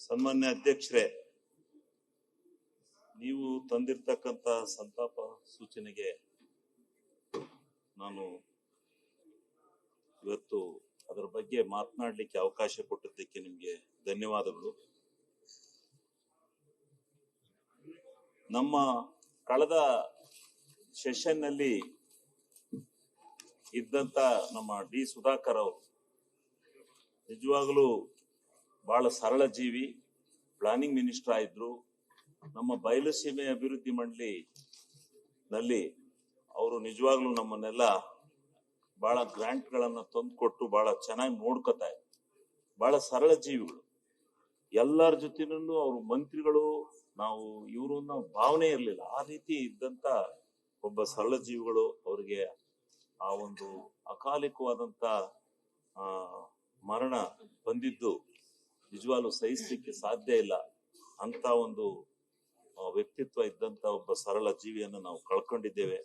ಸನ್ಮಾನ್ಯ ಅಧ್ಯಕ್ಷರೇ, ನೀವು ತಂದಿರ್ತಕ್ಕಂಥ ಸಂತಾಪ ಸೂಚನೆಗೆ ನಾನು ಇವತ್ತು ಅದರ ಬಗ್ಗೆ ಮಾತನಾಡಲಿಕ್ಕೆ ಅವಕಾಶ ಕೊಟ್ಟಿದ್ದಕ್ಕೆ ನಿಮಗೆ ಧನ್ಯವಾದಗಳು. ನಮ್ಮ ಕಳೆದ ಸೆಷನ್ ನಲ್ಲಿ ಇದ್ದಂತ ನಮ್ಮ ಡಿ ಸುಧಾಕರ್ ಅವರು ನಿಜವಾಗಲೂ ಬಹಳ ಸರಳ ಜೀವಿ, ಪ್ಲಾನಿಂಗ್ ಮಿನಿಸ್ಟರ್ ಆಗಿದ್ರು. ನಮ್ಮ ಬಯಲುಸೀಮೆ ಅಭಿವೃದ್ಧಿ ಮಂಡಳಿ ನಲ್ಲಿ ಅವರು ನಿಜವಾಗ್ಲೂ ನಮ್ಮನ್ನೆಲ್ಲ ಬಹಳ ಗ್ರಾಂಟ್ ಗಳನ್ನ ತಂದು ಕೊಟ್ಟು ಬಹಳ ಚೆನ್ನಾಗಿ ನೋಡ್ಕೊತಾ ಇದ್ರು. ಬಹಳ ಸರಳ ಜೀವಿಗಳು. ಎಲ್ಲರ ಜೊತೆನೂ ಅವರು ಮಂತ್ರಿಗಳು, ನಾವು ಇವರು ಅನ್ನೋ ಭಾವನೆ ಇರಲಿಲ್ಲ. ಆ ರೀತಿ ಇದ್ದಂತ ಒಬ್ಬ ಸರಳ ಜೀವಿಗಳು. ಅವರಿಗೆ ಆ ಒಂದು ಅಕಾಲಿಕವಾದಂತ ಮರಣ ಬಂದಿದ್ದು ನಿಜವಾಗ್ಲೂ ಸಹಿಸಲಿಕ್ಕೆ ಸಾಧ್ಯ ಇಲ್ಲ. ಅಂತ ಒಂದು ವ್ಯಕ್ತಿತ್ವ ಇದ್ದಂತ ಒಬ್ಬ ಸರಳ ಜೀವಿಯನ್ನು ನಾವು ಕಳ್ಕೊಂಡಿದ್ದೇವೆ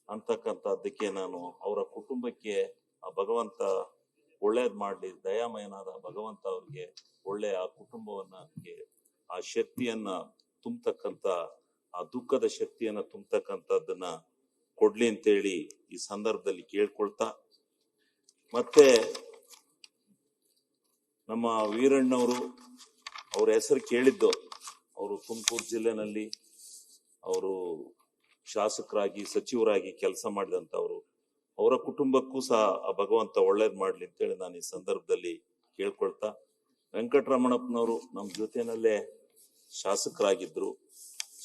ಅಂತಕ್ಕಂಥದ್ದಕ್ಕೆ ನಾನು ಅವರ ಕುಟುಂಬಕ್ಕೆ ಆ ಭಗವಂತ ಒಳ್ಳೇದ್ ಮಾಡ್ಲಿ, ದಯಾಮಯನಾದ ಭಗವಂತ ಅವ್ರಿಗೆ ಒಳ್ಳೆ ಆ ಕುಟುಂಬವನ್ನ ಆ ಶಕ್ತಿಯನ್ನ ತುಂಬತಕ್ಕಂತ, ಆ ದುಃಖದ ಶಕ್ತಿಯನ್ನ ತುಂಬತಕ್ಕಂಥದ್ದನ್ನ ಕೊಡ್ಲಿ ಅಂತೇಳಿ ಈ ಸಂದರ್ಭದಲ್ಲಿ ಕೇಳ್ಕೊಳ್ತಾ, ಮತ್ತೆ ನಮ್ಮ ವೀರಣ್ಣವರು ಅವ್ರ ಹೆಸರು ಕೇಳಿದ್ದು, ಅವರು ತುಮಕೂರು ಜಿಲ್ಲೆನಲ್ಲಿ ಅವರು ಶಾಸಕರಾಗಿ ಸಚಿವರಾಗಿ ಕೆಲಸ ಮಾಡಿದಂತವ್ರು. ಅವರ ಕುಟುಂಬಕ್ಕೂ ಸಹ ಆ ಭಗವಂತ ಒಳ್ಳೇದ್ ಮಾಡ್ಲಿ ಅಂತೇಳಿ ನಾನು ಈ ಸಂದರ್ಭದಲ್ಲಿ ಕೇಳ್ಕೊಳ್ತಾ, ವೆಂಕಟರಮಣಪ್ಪನವರು ನಮ್ಮ ಜೊತೆನಲ್ಲೇ ಶಾಸಕರಾಗಿದ್ರು.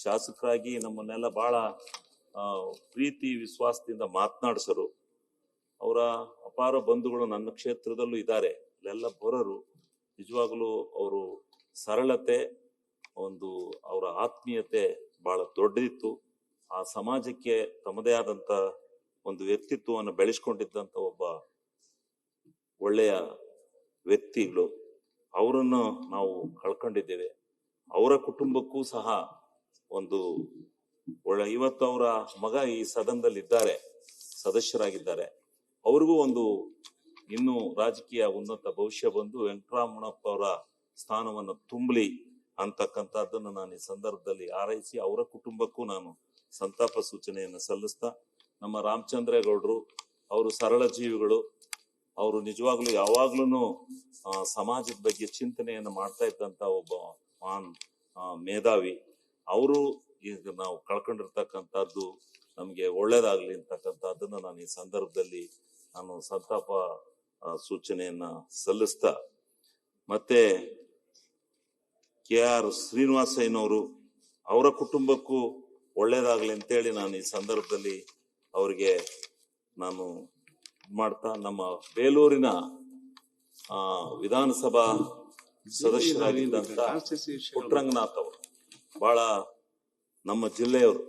ಶಾಸಕರಾಗಿ ನಮ್ಮನ್ನೆಲ್ಲ ಬಹಳ ಪ್ರೀತಿ ವಿಶ್ವಾಸದಿಂದ ಮಾತನಾಡಿಸರು. ಅವರ ಅಪಾರ ಬಂಧುಗಳು ನನ್ನ ಕ್ಷೇತ್ರದಲ್ಲೂ ಇದ್ದಾರೆ, ಅಲ್ಲೆಲ್ಲ ಬರೋರು. ನಿಜವಾಗ್ಲೂ ಅವರು ಸರಳತೆ, ಒಂದು ಅವರ ಆತ್ಮೀಯತೆ ಬಹಳ ದೊಡ್ಡದಿತ್ತು. ಆ ಸಮಾಜಕ್ಕೆ ತಮ್ಮದೇ ಆದಂತ ಒಂದು ವ್ಯಕ್ತಿತ್ವವನ್ನು ಬೆಳೆಸ್ಕೊಂಡಿದ್ದಂತ ಒಬ್ಬ ಒಳ್ಳೆಯ ವ್ಯಕ್ತಿಗಳು. ಅವರನ್ನು ನಾವು ಕಳ್ಕೊಂಡಿದ್ದೇವೆ. ಅವರ ಕುಟುಂಬಕ್ಕೂ ಸಹ ಒಂದು ಒಳ್ಳೆ, ಇವತ್ತು ಅವರ ಮಗ ಈ ಸದನದಲ್ಲಿ ಇದ್ದಾರೆ, ಸದಸ್ಯರಾಗಿದ್ದಾರೆ. ಅವ್ರಿಗೂ ಒಂದು ಇನ್ನು ರಾಜಕೀಯ ಉನ್ನತ ಭವಿಷ್ಯ ಬಂದು ವೆಂಕಟರಮಣಪ್ಪ ಅವರ ಸ್ಥಾನವನ್ನು ತುಂಬಲಿ ಅಂತಕ್ಕಂಥದ್ದನ್ನು ನಾನು ಈ ಸಂದರ್ಭದಲ್ಲಿ ಹಾರೈಸಿ ಅವರ ಕುಟುಂಬಕ್ಕೂ ನಾನು ಸಂತಾಪ ಸೂಚನೆಯನ್ನು ಸಲ್ಲಿಸ್ತಾ, ನಮ್ಮ ರಾಮಚಂದ್ರೇಗೌಡರು ಅವರು ಸರಳ ಜೀವಿಗಳು. ಅವರು ನಿಜವಾಗ್ಲೂ ಯಾವಾಗ್ಲೂ ಸಮಾಜದ ಬಗ್ಗೆ ಚಿಂತನೆಯನ್ನು ಮಾಡ್ತಾ ಇದ್ದಂತ ಒಬ್ಬ ಮಹಾನ್ ಮೇಧಾವಿ. ಅವರು ಈಗ ನಾವು ಕಳ್ಕೊಂಡಿರ್ತಕ್ಕಂಥದ್ದು ನಮ್ಗೆ ಒಳ್ಳೇದಾಗ್ಲಿ ಅಂತಕ್ಕಂಥದ್ದನ್ನು ನಾನು ಈ ಸಂದರ್ಭದಲ್ಲಿ ನಾನು ಸಂತಾಪ ಸೂಚನೆಯನ್ನ ಸಲ್ಲಿಸ್ತಾ, ಮತ್ತೆ KR ಶ್ರೀನಿವಾಸಯ್ಯನವರು ಅವರ ಕುಟುಂಬಕ್ಕೂ ಒಳ್ಳೇದಾಗ್ಲಿ ಅಂತೇಳಿ ನಾನು ಈ ಸಂದರ್ಭದಲ್ಲಿ ಅವರಿಗೆ ನಾನು ಮಾಡ್ತಾ, ನಮ್ಮ ಬೇಲೂರಿನ ವಿಧಾನಸಭಾ ಸದಸ್ಯರಾಗಿದ್ದಂತ ಪುಟ್ಟರಂಗನಾಥ್ ಅವರು ಬಹಳ ನಮ್ಮ ಜಿಲ್ಲೆಯವರು,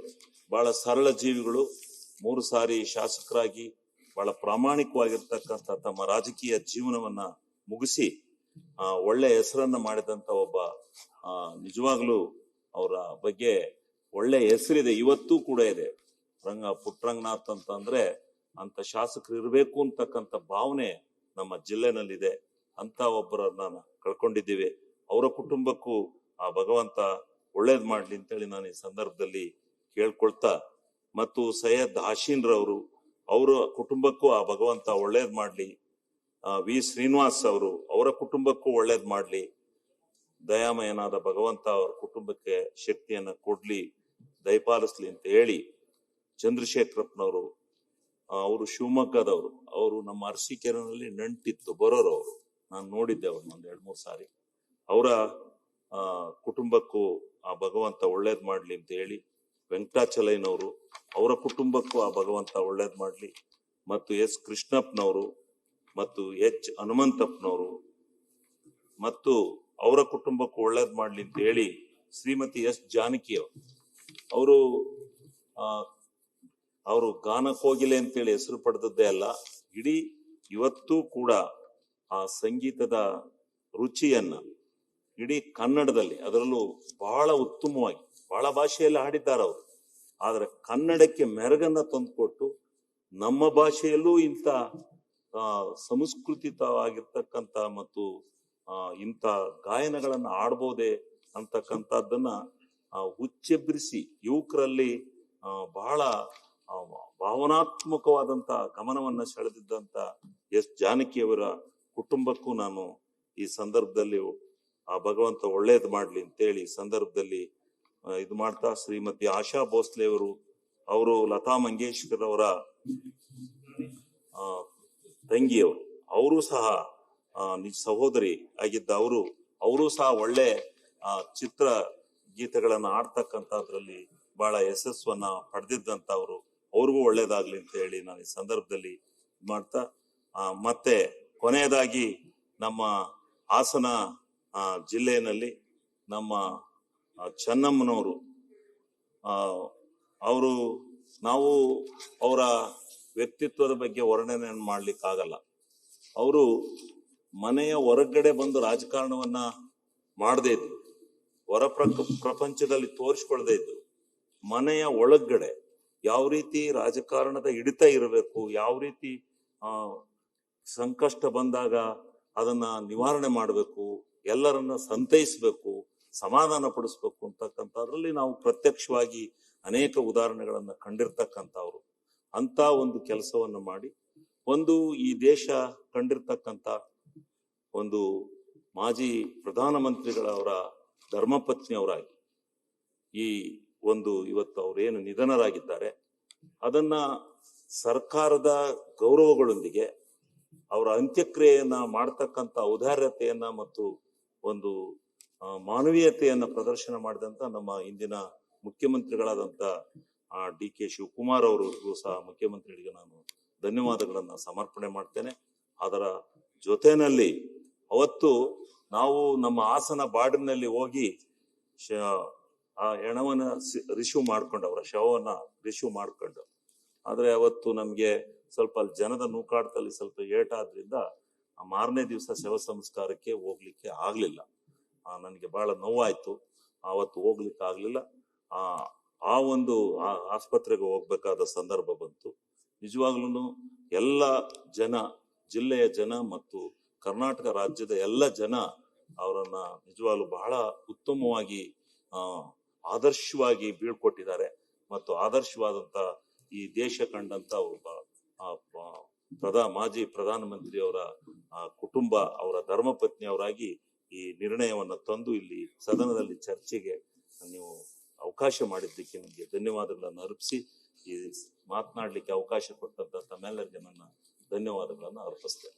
ಬಹಳ ಸರಳ ಜೀವಿಗಳು. 3 ಸಾರಿ ಶಾಸಕರಾಗಿ ಬಹಳ ಪ್ರಾಮಾಣಿಕವಾಗಿರ್ತಕ್ಕಂಥ ತಮ್ಮ ರಾಜಕೀಯ ಜೀವನವನ್ನ ಮುಗಿಸಿ ಒಳ್ಳೆ ಹೆಸರನ್ನ ಮಾಡಿದಂತ ಒಬ್ಬ ನಿಜವಾಗ್ಲೂ ಅವರ ಬಗ್ಗೆ ಒಳ್ಳೆ ಹೆಸರಿದೆ, ಇವತ್ತೂ ಕೂಡ ಇದೆ. ಪುಟ್ಟರಂಗನಾಥ್ ಅಂತ ಅಂದ್ರೆ ಅಂತ ಶಾಸಕರು ಇರಬೇಕು ಅಂತಕ್ಕಂಥ ಭಾವನೆ ನಮ್ಮ ಜಿಲ್ಲೆನಲ್ಲಿದೆ. ಅಂತ ಒಬ್ಬರನ್ನ ಕಳ್ಕೊಂಡಿದ್ದೀವಿ. ಅವರ ಕುಟುಂಬಕ್ಕೂ ಆ ಭಗವಂತ ಒಳ್ಳೇದ್ ಮಾಡ್ಲಿ ಅಂತೇಳಿ ನಾನು ಈ ಸಂದರ್ಭದಲ್ಲಿ ಕೇಳ್ಕೊಳ್ತಾ, ಮತ್ತು ಸೈಯದ್ ಹಾಶೀನ್ ರವರು ಅವರ ಕುಟುಂಬಕ್ಕೂ ಆ ಭಗವಂತ ಒಳ್ಳೇದ್ ಮಾಡ್ಲಿ. V ಶ್ರೀನಿವಾಸ್ ಅವರು ಅವರ ಕುಟುಂಬಕ್ಕೂ ಒಳ್ಳೇದ್ ಮಾಡ್ಲಿ. ದಯಾಮಯನಾದ ಭಗವಂತ ಅವರ ಕುಟುಂಬಕ್ಕೆ ಶಕ್ತಿಯನ್ನ ಕೊಡ್ಲಿ, ದಯಪಾಲಿಸ್ಲಿ ಅಂತ ಹೇಳಿ, ಚಂದ್ರಶೇಖರಪ್ಪನವರು ಅವರು ಶಿವಮೊಗ್ಗದವರು. ಅವರು ನಮ್ಮ ಅರಸೀಕೆರೆನಲ್ಲಿ ನಂಟಿತ್ತು, ಬರೋರು ಅವರು. ನಾನು ನೋಡಿದ್ದೆ ಅವ್ರನ್ನ ಒಂದ್ 2-3 ಸಾರಿ. ಅವರ ಕುಟುಂಬಕ್ಕೂ ಆ ಭಗವಂತ ಒಳ್ಳೇದ್ ಮಾಡ್ಲಿ ಅಂತ ಹೇಳಿ, ವೆಂಕಟಾಚಲಯ್ಯನವರು ಅವರ ಕುಟುಂಬಕ್ಕೂ ಆ ಭಗವಂತ ಒಳ್ಳೇದ್ ಮಾಡ್ಲಿ, ಮತ್ತು S ಕೃಷ್ಣಪ್ಪನವರು ಮತ್ತು H ಹನುಮಂತಪ್ಪನವರು ಮತ್ತು ಅವರ ಕುಟುಂಬಕ್ಕೂ ಒಳ್ಳೇದ್ ಮಾಡ್ಲಿ ಅಂತ ಹೇಳಿ, ಶ್ರೀಮತಿ S ಜಾನಕಿ ಅವರು ಅವರು ಗಾನ ಕೋಗಿಲೆ ಅಂತೇಳಿ ಹೆಸರು ಪಡೆದದ್ದೇ ಅಲ್ಲ, ಇಡೀ ಇವತ್ತೂ ಕೂಡ ಆ ಸಂಗೀತದ ರುಚಿಯನ್ನ ಇಡೀ ಕನ್ನಡದಲ್ಲಿ, ಅದರಲ್ಲೂ ಬಹಳ ಉತ್ತಮವಾಗಿ ಬಹಳ ಭಾಷೆಯಲ್ಲಿ ಹಾಡಿದ್ದಾರೆ ಅವರು. ಆದ್ರೆ ಕನ್ನಡಕ್ಕೆ ಮೆರಗನ್ನ ತಂದುಕೊಟ್ಟು ನಮ್ಮ ಭಾಷೆಯಲ್ಲೂ ಇಂಥ ಸಂಸ್ಕೃತಿತವಾಗಿರ್ತಕ್ಕಂಥ ಮತ್ತು ಇಂಥ ಗಾಯನಗಳನ್ನ ಆಡ್ಬೋದೇ ಅಂತಕ್ಕಂಥದ್ದನ್ನ ಹುಚ್ಚೆಬ್ಬಿರಿಸಿ ಯುವಕರಲ್ಲಿ ಬಹಳ ಭಾವನಾತ್ಮಕವಾದಂತ ಗಮನವನ್ನ ಸೆಳೆದಿದ್ದಂತ ಎಸ್ ಜಾನಕಿಯವರ ಕುಟುಂಬಕ್ಕೂ ನಾನು ಈ ಸಂದರ್ಭದಲ್ಲಿ ಆ ಭಗವಂತ ಒಳ್ಳೇದು ಮಾಡ್ಲಿ ಅಂತೇಳಿ ಸಂದರ್ಭದಲ್ಲಿ ಇದು ಮಾಡ್ತಾ, ಶ್ರೀಮತಿ ಆಶಾ ಭೋಸ್ಲೆ ಅವರು ಲತಾ ಮಂಗೇಶ್ಕರ್ ಅವರ ತಂಗಿಯವರು, ಅವರು ಸಹ ನಿಜ ಸಹೋದರಿ ಆಗಿದ್ದ ಅವರು ಸಹ ಒಳ್ಳೆ ಚಿತ್ರ ಗೀತೆಗಳನ್ನ ಆಡ್ತಕ್ಕಂಥದ್ರಲ್ಲಿ ಬಹಳ ಯಶಸ್ವನ್ನ ಪಡೆದಿದ್ದಂತವ್ರು, ಅವ್ರಿಗೂ ಒಳ್ಳೇದಾಗ್ಲಿ ಅಂತ ಹೇಳಿ ನಾನು ಈ ಸಂದರ್ಭದಲ್ಲಿ ಮಾಡ್ತಾ, ಮತ್ತೆ ಕೊನೆಯದಾಗಿ ನಮ್ಮ ಹಾಸನ ಜಿಲ್ಲೆಯಲ್ಲಿ ನಮ್ಮ ಚೆನ್ನಮ್ಮನವರು ನಾವು ಅವರ ವ್ಯಕ್ತಿತ್ವದ ಬಗ್ಗೆ ವರ್ಣನೆಯನ್ನು ಮಾಡ್ಲಿಕ್ಕಾಗಲ್ಲ. ಅವರು ಮನೆಯ ಹೊರಗಡೆ ಬಂದು ರಾಜಕಾರಣವನ್ನ ಮಾಡದೇ ಇದ್ರು, ಪ್ರಪಂಚದಲ್ಲಿ ತೋರಿಸ್ಕೊಳ್ದೇ ಇದ್ರು, ಮನೆಯ ಒಳಗಡೆ ಯಾವ ರೀತಿ ರಾಜಕಾರಣದ ಹಿಡಿತ ಇರಬೇಕು, ಯಾವ ರೀತಿ ಸಂಕಷ್ಟ ಬಂದಾಗ ಅದನ್ನ ನಿವಾರಣೆ ಮಾಡಬೇಕು, ಎಲ್ಲರನ್ನ ಸಂತೈಸ್ಬೇಕು, ಸಮಾಧಾನ ಪಡಿಸ್ಬೇಕು ಅಂತಕ್ಕಂಥದ್ರಲ್ಲಿ ನಾವು ಪ್ರತ್ಯಕ್ಷವಾಗಿ ಅನೇಕ ಉದಾಹರಣೆಗಳನ್ನ ಕಂಡಿರ್ತಕ್ಕಂಥವ್ರು. ಅಂತ ಒಂದು ಕೆಲಸವನ್ನು ಮಾಡಿ ಈ ದೇಶ ಕಂಡಿರ್ತಕ್ಕಂಥ ಒಂದು ಮಾಜಿ ಪ್ರಧಾನಮಂತ್ರಿಗಳವರ ಧರ್ಮಪತ್ನಿಯವರಾಗಿ ಇವತ್ತು ಅವರೇನು ನಿಧನರಾಗಿದ್ದಾರೆ, ಅದನ್ನ ಸರ್ಕಾರದ ಗೌರವಗಳೊಂದಿಗೆ ಅವರ ಅಂತ್ಯಕ್ರಿಯೆಯನ್ನ ಮಾಡ್ತಕ್ಕಂಥ ಔದಾರ್ಯತೆಯನ್ನ ಮತ್ತು ಒಂದು ಮಾನವೀಯತೆಯನ್ನ ಪ್ರದರ್ಶನ ಮಾಡಿದಂತ ನಮ್ಮ ಇಂದಿನ ಮುಖ್ಯಮಂತ್ರಿಗಳಾದಂತ DK ಶಿವಕುಮಾರ್ ಅವರಿಗೂ ಸಹ ಮುಖ್ಯಮಂತ್ರಿಗಳಿಗೆ ನಾನು ಧನ್ಯವಾದಗಳನ್ನ ಸಮರ್ಪಣೆ ಮಾಡ್ತೇನೆ. ಅದರ ಜೊತೆಯಲ್ಲಿ ಅವತ್ತು ನಾವು ನಮ್ಮ ಹಾಸನ ಬಾರ್ಡರ್ನಲ್ಲಿ ಹೋಗಿ ಆ ಹೆಣವನ್ನ ರಿಸೀವ್ ಮಾಡ್ಕೊಂಡು, ಅವರ ಶವವನ್ನ ರಿಸೀವ್ ಮಾಡ್ಕೊಂಡು, ಆದ್ರೆ ಅವತ್ತು ನಮ್ಗೆ ಸ್ವಲ್ಪ ಅಲ್ಲಿ ಜನದ ನೂಕಾಟದಲ್ಲಿ ಸ್ವಲ್ಪ ಏಟಾದ್ರಿಂದ ಮಾರನೇ ದಿವಸ ಶವ ಸಂಸ್ಕಾರಕ್ಕೆ ಹೋಗ್ಲಿಕ್ಕೆ ಆಗ್ಲಿಲ್ಲ. ನನಗೆ ಬಹಳ ನೋವಾಯ್ತು, ಅವತ್ತು ಹೋಗ್ಲಿಕ್ಕೆ ಆಗ್ಲಿಲ್ಲ. ಆಸ್ಪತ್ರೆಗೆ ಹೋಗ್ಬೇಕಾದ ಸಂದರ್ಭ ಬಂತು. ನಿಜವಾಗ್ಲೂ ಎಲ್ಲ ಜನ, ಜಿಲ್ಲೆಯ ಜನ ಮತ್ತು ಕರ್ನಾಟಕ ರಾಜ್ಯದ ಎಲ್ಲ ಜನ ಅವರನ್ನ ನಿಜವಾಗ್ಲೂ ಬಹಳ ಉತ್ತಮವಾಗಿ ಆದರ್ಶವಾಗಿ ಬೀಳ್ಕೊಟ್ಟಿದ್ದಾರೆ. ಮತ್ತು ಆದರ್ಶವಾದಂತ ಈ ದೇಶ ಕಂಡಂತ ಒಬ್ಬ ಮಾಜಿ ಪ್ರಧಾನಮಂತ್ರಿಯವರ ಕುಟುಂಬ, ಅವರ ಧರ್ಮಪತ್ನಿಯವರಾಗಿ ಈ ನಿರ್ಣಯವನ್ನ ತಂದು ಇಲ್ಲಿ ಸದನದಲ್ಲಿ ಚರ್ಚೆಗೆ ನೀವು ಅವಕಾಶ ಮಾಡಿದ್ದಕ್ಕೆ ನಿಮಗೆ ಧನ್ಯವಾದಗಳನ್ನು ಅರ್ಪಿಸಿ ಈ ಮಾತನಾಡ್ಲಿಕ್ಕೆ ಅವಕಾಶ ಕೊಟ್ಟಂತ ತಮ್ಮೆಲ್ಲರಿಗೆ ನನ್ನ ಧನ್ಯವಾದಗಳನ್ನು ಅರ್ಪಿಸ್ತೇನೆ.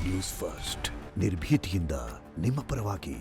ನ್ಯೂಸ್ ಫಸ್ಟ್, ನಿರ್ಭೀತಿಯಿಂದ ನಿಮ್ಮ ಪರವಾಗಿ.